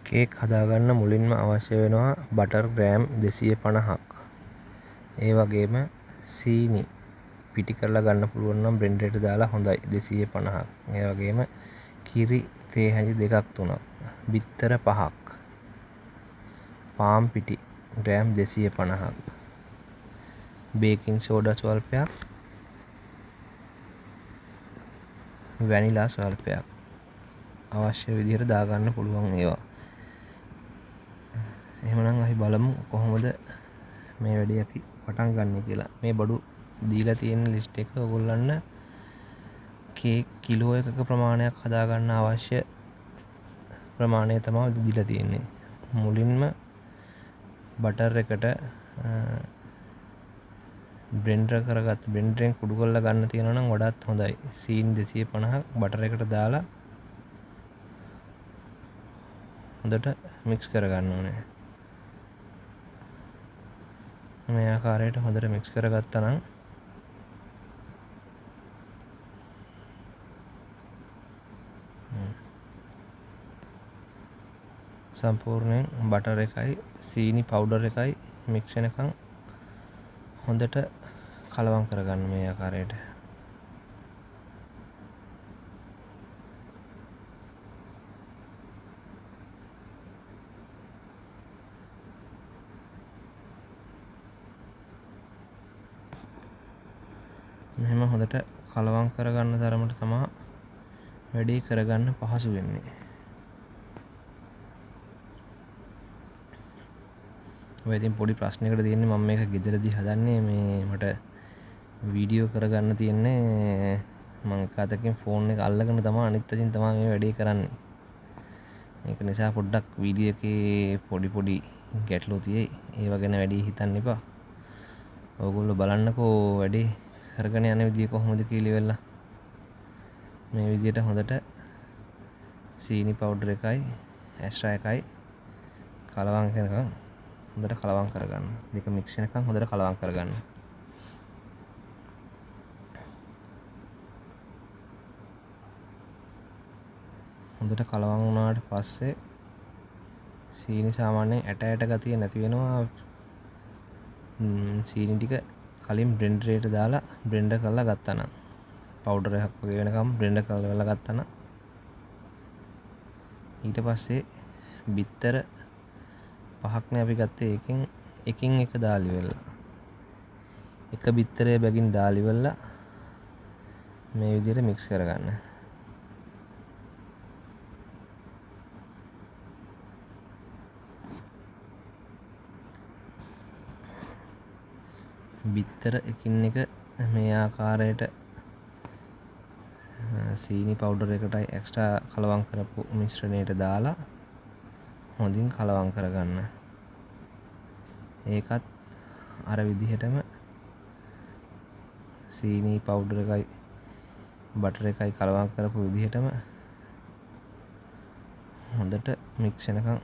Cake හදාගන්න මුලින්ම අවශ්‍ය වෙනවා බටර් ග්‍රෑම් 250ක්. ඒ වගේම සීනි පිටි කරලා ගන්න පුළුවන් නම් බ්ලෙන්ඩරයට දාලා හොඳයි 250ක්. ඒ වගේම කිරි තේ හැඳි 2-3ක්. බිත්තර 5ක්. පාන් පිටි ග්‍රෑම් 250ක්. බේකින් සෝඩා ස්වල්පයක්. වැනිලා ස්වල්පයක්. අවශ්‍ය විදිහට දාගන්න පුළුවන් ඒවා. එහෙමනම් අපි බලමු කොහොමද මේ වැඩේ අපි පටන් ගන්න කියලා. මේ බඩු දීලා තියෙන ලිස්ට් එක ඔයගොල්ලන්ට කේක් කිලෝ එකක ප්‍රමාණයක් හදාගන්න අවශ්‍ය ප්‍රමාණය තමයි දීලා තියෙන්නේ. මුලින්ම බටර් එකට බ්ලෙන්ඩරෙන් කුඩු කරලා ගන්න තියෙනවා නම් වඩාත් හොඳයි. සීනි 250ක් බටර් එකට දාලා හොඳට මික්ස් කරගන්න ඕනේ. මේ ආකාරයට හොඳට මික්ස් කරගත්තා නම් සම්පූර්ණයෙන් බටර් එකයි සීනි පවුඩර් එකයි මික්ස් වෙනකන් හොඳට කලවම් කරගන්න මේ ආකාරයට. මෙහෙම හොඳට කලවම් කරගන්න තරමට තමයි වැඩේ කරගන්න පහසු වෙන්නේ. ඔය ඉතින් පොඩි ප්‍රශ්නයකට තියෙන්නේ මම මේක ගෙදරදී හදන්නේ මේ මට වීඩියෝ කරගන්න තියෙන්නේ මම එක අතකින් ෆෝන් එක අල්ලගෙන තමයි අනිත් අතින් තමයි මේ වැඩේ කරන්නේ. ඒක නිසා පොඩ්ඩක් වීඩියෝ එකේ පොඩි ගැටලු තියෙයි. ඒව ගැන වැඩි හිතන්න එපා. ඕගොල්ලෝ බලන්නකෝ වැඩේ කරගෙන යන විදිය කොහොමද කියලා ඉවරලා. මේ විදියට හොඳට සීනි පවුඩර් එකයි ඇස්ට්‍රා එකයි කලවම් කරනකම් හොඳට කලවම් කරගන්න. දෙක මික්ස් වෙනකම් හොඳට කලවම් කරගන්න. හොඳට කලවම් වුණාට පස්සේ සීනි සාමාන්‍යයෙන් ඇට ගතිය නැති වෙනවා. සීනි ටික කලින් බ්ලෙන්ඩරයට දාලා බ්ලෙන්ඩර් කරලා ගත්තා නම් පවුඩර් එකක් වගේ වෙනකම් බ්ලෙන්ඩර් කරලා ගත්තා නම් ඊට පස්සේ බිත්තර 5ක්නේ අපි ගත්තේ. එකින් එක දාලි වෙලා එක බිත්තරේ බැගින් දාලි වෙලා මේ විදිහට මික්ස් කරගන්න. බිත්තර එකින් එක මේ ආකාරයට සීනි පවුඩර් එකටයි එක්ස්ට්‍රා කලවම් කරපු මිශ්‍රණයට දාලා හොඳින් කලවම් කරගන්න. ඒකත් අර විදිහටම සීනි පවුඩර් එකයි බටර් එකයි කලවම් කරපු විදිහටම හොඳට මික්ස් වෙනකන්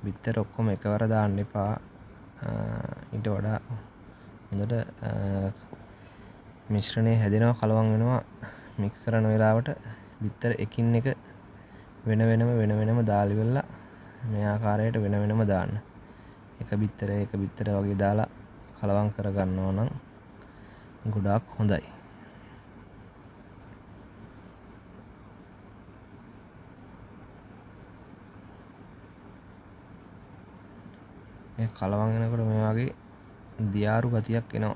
බිත්තර ඔක්කොම එකවර දාන්න එපා. ඊට වඩා හොඳට මිශ්‍රණය හැදෙනවා කලවම් වෙනවා. මික්ස් කරන වෙලාවට බිත්තර එකින් එක වෙන වෙනම දාලි වෙලා මේ ආකාරයට වෙන වෙනම දාන්න. එක බිත්තර වගේ දාලා කලවම් කරගන්නවා නම් ගොඩාක් හොඳයි. මේ කලවම් වෙනකොට මේ වගේ දියාරු ගතියක් එනවා.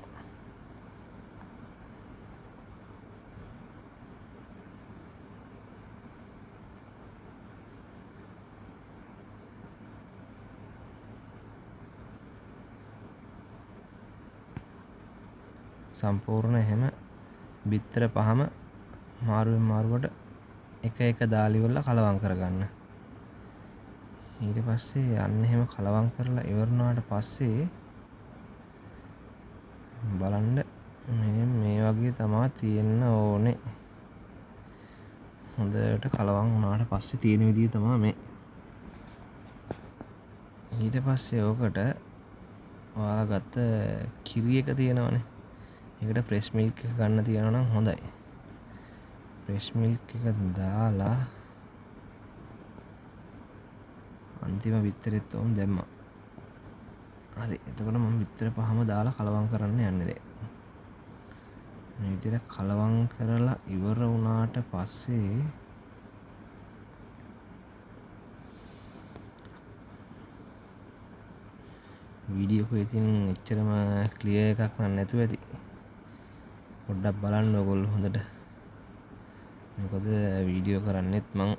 සම්පූර්ණ එහෙම බිත්තර පහම මාරුවෙන් මාරුවට එක දාලි වල කලවම් කරගන්න. ඊට පස්සේ අන්න එහෙම කලවම් කරලා ඉවරනාට පස්සේ බලන්න මේ වගේ තමයි තියෙන්න ඕනේ. හොඳට කලවම් වුණාට පස්සේ තියෙන විදිය තමයි මේ. ඊට පස්සේ ඕකට ඔයාලා ගත්ත කිරි එක තියෙනවනේ. ඒකට ප්‍රෙස් මිල්ක් එක ගන්න තියනවා නම් හොඳයි. ෆ්‍රෙෂ් මිල්ක් එක දාලා අන්තිම බිත්තරෙත් උන් දැම්මා. හරි. එතකොට මම බිත්තර පහම දාලා කලවම් කරන්න යන්නේ දැන්. මේ විදිහට කලවම් කරලා ඉවර වුණාට පස්සේ වීඩියෝ එකේ ඉතින් එච්චරම ක්ලියර් එකක් නැතුව ඇති. පොඩ්ඩක් බලන්න ඕගොල්ලෝ හොඳට. මොකද වීඩියෝ කරන්නෙත් මං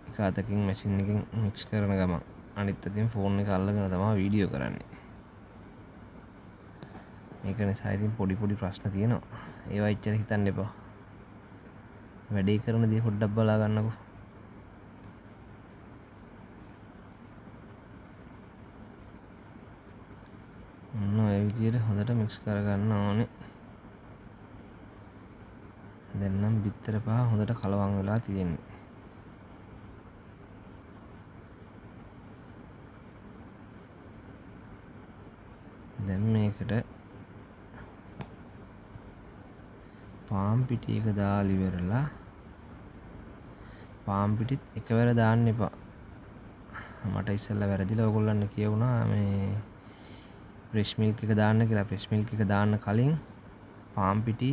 එක අතකින් මැෂින් එකකින් මික්ස් කරන ගමන් අනිත් අතින් ෆෝන් එක අල්ලගෙන තමයි වීඩියෝ කරන්නේ. ඒක නිසා ඉතින් පොඩි ප්‍රශ්න තියෙනවා. ඒවා එච්චර හිතන්න එපා. වැඩේ කරන දේ පොඩ්ඩක් බලා ගන්නකෝ. ඔය විදිහට හොඳට මික්ස් කරගන්න ඕනේ. දැන් නම් බිත්තර පහ හොඳට කලවම් වෙලා තියෙන්නේ. දැන් මේකට පාන් පිටි එක දාලා ඉවරලා පාන් පිටිත් එකවර දාන්න එපා. මට ඉස්සෙල්ලා වැරදිලා ඔයගොල්ලන්ට කියවුණා මේ ෆ්‍රෙෂ් මිල්ක් එක දාන්න කියලා. ෆ්‍රෙෂ් මිල්ක් එක දාන්න කලින් පාන් පිටි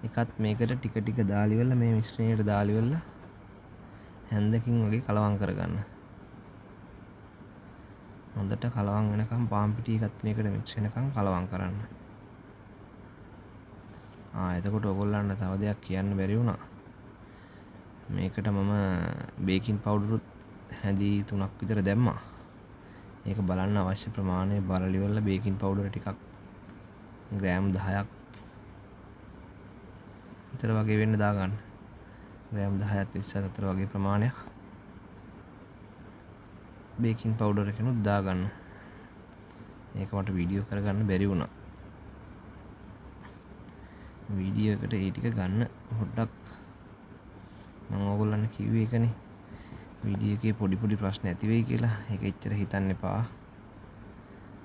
එකත් මේකට ටික දාලා ඉවරලා මේ මිශ්‍රණයට දාලා ඉවරලා හැන්දකින් වගේ කලවම් කරගන්න. හොඳට කලවම් වෙනකම් පාන් පිටි එකත් මේකට මික්ස් වෙනකම් කලවම් කරන්න. එතකොට ඔයගොල්ලන්ට තව දෙයක් කියන්න බැරි වුණා. මේකට මම බේකින් පවුඩරුත් හැඳි 3ක් විතර දැම්මා. ඒක බලන්න අවශ්‍ය ප්‍රමාණය බලලා ඉවරලා බේකින් පවුඩර් ටිකක් ග්‍රෑම් 10ක් විතර වගේ වෙන්න දාගන්න. ග්‍රෑම් 10ක් 20ක් අතර වගේ ප්‍රමාණයක් බේකින් පවුඩර් එකනොත් දාගන්න. ඒක මට වීඩියෝ කරගන්න බැරි වුණා. වීඩියෝ එකට ඒ ටික ගන්න පොඩ්ඩක් මම ඕගොල්ලන්ට කිව්වේ ඒකනේ. වීඩියෝ එකේ පොඩි ප්‍රශ්න ඇති වෙයි කියලා. ඒක එච්චර හිතන්න එපා.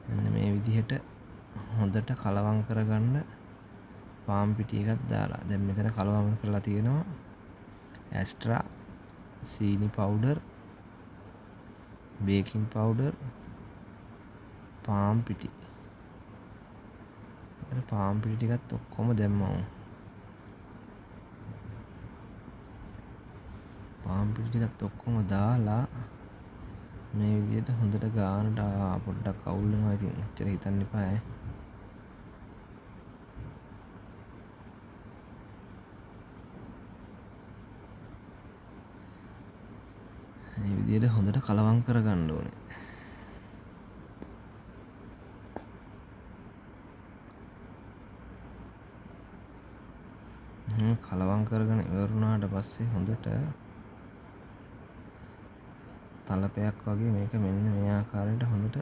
මෙන්න මේ විදිහට හොඳට කලවම් කරගන්න පාන් පිටි එකක් දාලා. දැන් මෙතන කලවම් කරලා තියෙනවා ඇස්ට්‍රා, සීනි පවුඩර්, බේකින් පවුඩර්, පාන් පිටි. පාන් පිටි ටිකත් ඔක්කොම දැම්මා. පාන් පිටි ටිකත් ඔක්කොම දාලා මේ විදිහට හොඳට ගානට පොඩ්ඩක් අවුල් වෙනවා. ඉතින් එච්චර හිතන්න එපා ඈ. මේ විදිහට හොඳට කලවම් කරගන්න ඕනේ. කලවම් කරගෙන ඉවරුණාට පස්සේ හොඳට තලපයක් වගේ මේක මෙන්න මේ ආකාරයට හොඳට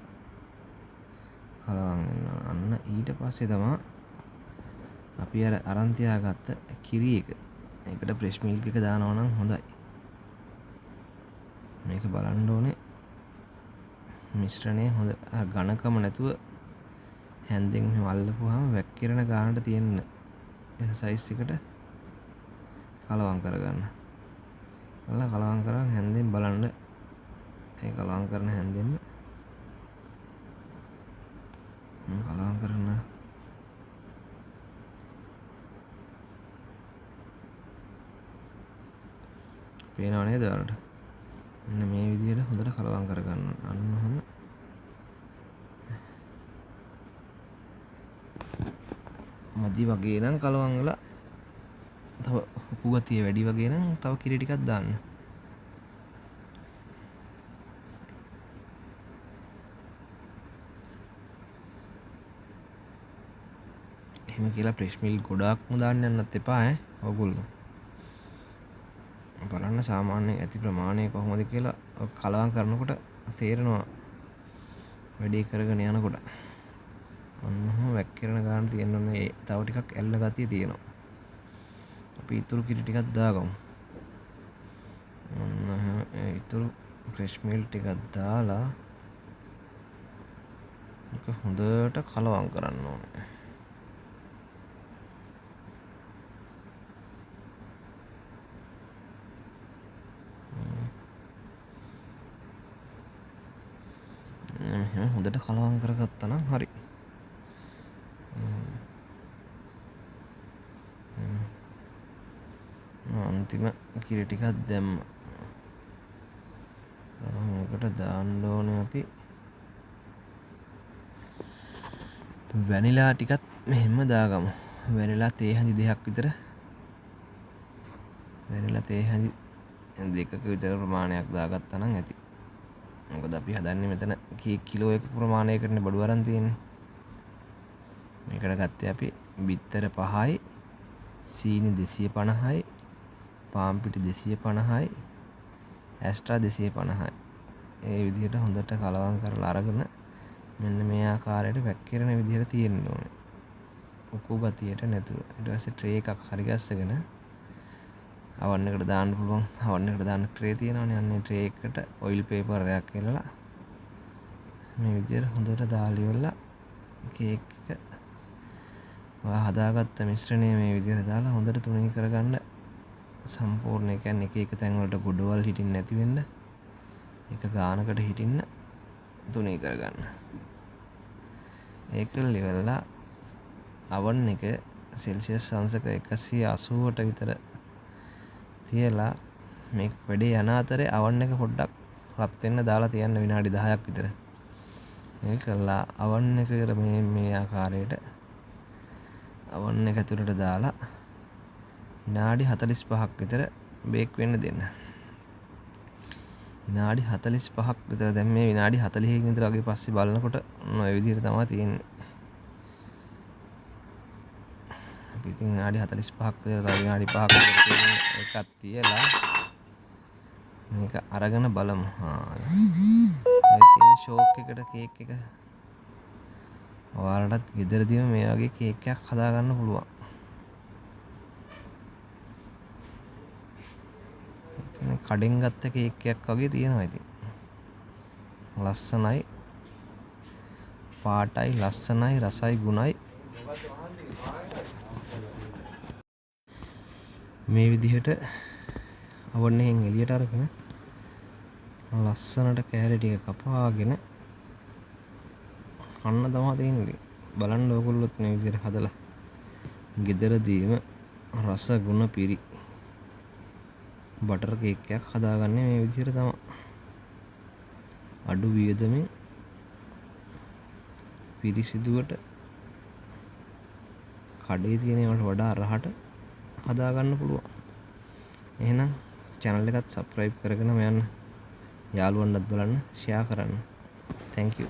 කලවම් වෙනවා. අන්න ඊට පස්සේ තමයි අපි අරන් තියාගත්ත කිරි එක. ඒකට ෆ්‍රෙෂ් මිල්ක් එක දානවා නම් හොඳයි. මේක බලන්න ඕනේ මිශ්‍රණය හොඳ ඝනකම නැතුව හැන්දෙන් මෙහෙම අල්ලපුවාම වැක්කිරෙන ගානට තියෙන සයිස් එකට කලවම් කරගන්න. කලවම් කරන් හැන්දෙන් බලන්න. ඒ කලවම් කරන හැන්දෙන්න කලවම් කරන පේනව නේද ඔයාලට? මෙන්න මේ විදිහට හොඳට කලවම් කරගන්න. අන්න ඔහම මදි වගේ නම් කලවම් වෙලා තව උපු ගතිය වැඩි වගේ නම් තව කිරි ටිකක් දාන්න. එහෙම කියලා ෆ්‍රෙෂ් මිල්ක් ගොඩාක්ම දාන්න යන්නත් එපා ඈ ඔයගොල්ලෝ. බලන්න සාමාන්‍ය ඇති ප්‍රමාණය කොහොමද කියලා කලවම් කරනකොට තේරෙනවා වැඩේ කරගෙන යනකොට. ඔන්නම වැක්කිරෙන ගාන තියෙනවනේ. තව ටිකක් ඇල්ල ගතිය තියෙනවා. අපි ඊතුරු කිරි ටිකක් දාගමු. ඔන්න ඊතුරු ෆ්‍රෙෂ් මිල්ක් ටිකක් දාලා ඒක හොඳට කලවම් කරන්න ඕනේ. හොඳට කලවම් කරගත්තා නම් හරි. අන්තිම කිරි ටිකක් දැම්මා. මේකට දාන්න ඕනේ අපි වැනිලා ටිකත් මෙහෙම දාගමු. වැනිලා තේ හැඳි 2ක් විතර. වැනිලා තේ හැඳි 2ක විතර ප්‍රමාණයක් දාගත්තා නම් ඇති. මොකද අපි හදන්නේ මෙතන කිලෝ 1 ප්‍රමාණයකටනේ බඩු අරන් තියෙන්නේ. මේකට ගත්තේ අපි බිත්තර 5යි, සීනි 250යි, පාන් පිටි 250යි, ඇස්ට්‍රා 250යි. ඒ විදිහට හොඳට කලවම් කරලා අරගෙන මෙන්න මේ ආකාරයට වැක්කිරෙන විදිහට තියෙන්න ඕනේ. උකු ගතියට නැතුව. ඊට පස්සේ ට්‍රේ එකක් හරි ගස්සගෙන අවන් එකට දාන්න පුළුවන්. අවන් එකට දාන්න ට්‍රේ තියෙනවනේ. අන්නේ ට්‍රේ එකට ඔයිල් පේපර් එකක් එල්ලලා මේ විදිහට හොඳට දාලා ඉවරලා කේක් එක හදාගත්ත මිශ්‍රණය මේ විදිහට දාලා හොඳට තුනී කරගන්න. සම්පූර්ණ කියන්නේ එක තැන් වලට ගොඩවල් හිටින්න නැති වෙන්න එක ගානකට හිටින්න තුනී කරගන්න. ඒක ලෙවල්ලා අවන් එක සෙල්සියස් අංශක 180ට විතර තියලා මේක වැඩේ යන අතරේ අවන් එක පොඩ්ඩක් රත් වෙන්න දාලා තියන්න විනාඩි 10ක් විතර. මේක කළා අවන් එක මේ ආකාරයට අවන් එක ඇතුළට දාලා විනාඩි 45ක් විතර බේක් වෙන්න දෙන්න. විනාඩි 45ක් විතර. දැන් මේ විනාඩි 40කින් විතර වගේ පස්සේ බලනකොට ඔය විදිහට තමයි තියෙන්නේ. අපි ඉතින් විනාඩි 45ක් විතර තව විනාඩි 5ක් විතර එකක් තියලා මේක අරගෙන බලමු. ඔය තියෙන ෂෝක් එකට කේක් එක ඔයාලටත් ගෙදරදීම මේ වගේ කේක් එකක් හදාගන්න පුළුවන්. කඩෙන් ගත්ත කේක් එකක් වගේ තියෙනවා ඉතින්. ලස්සනයි, පාටයි, ලස්සනයි, රසයි, ගුණයි. මේ විදිහට අවන් එකෙන් එළියට අරගෙන ලස්සනට කෑලි ටික කපාගෙන කන්න තමයි තියෙන්නේ. බලන්න ඕගොල්ලොත් මේ විදිහට හදලා ගෙදරදීම රස ගුණ පිරි බටර් කේක් එකක් හදාගන්නේ මේ විදිහට තමයි. අඩු වියදමින් පිරිසිදුවට කඩේ තියෙන ඒවාට වඩා රහට හදාගන්න පුළුවන්. එහෙනම් channel එකත් subscribe කරගෙන යන්න. යාළුවන්ටත් බලන්න, share කරන්න. Thank you.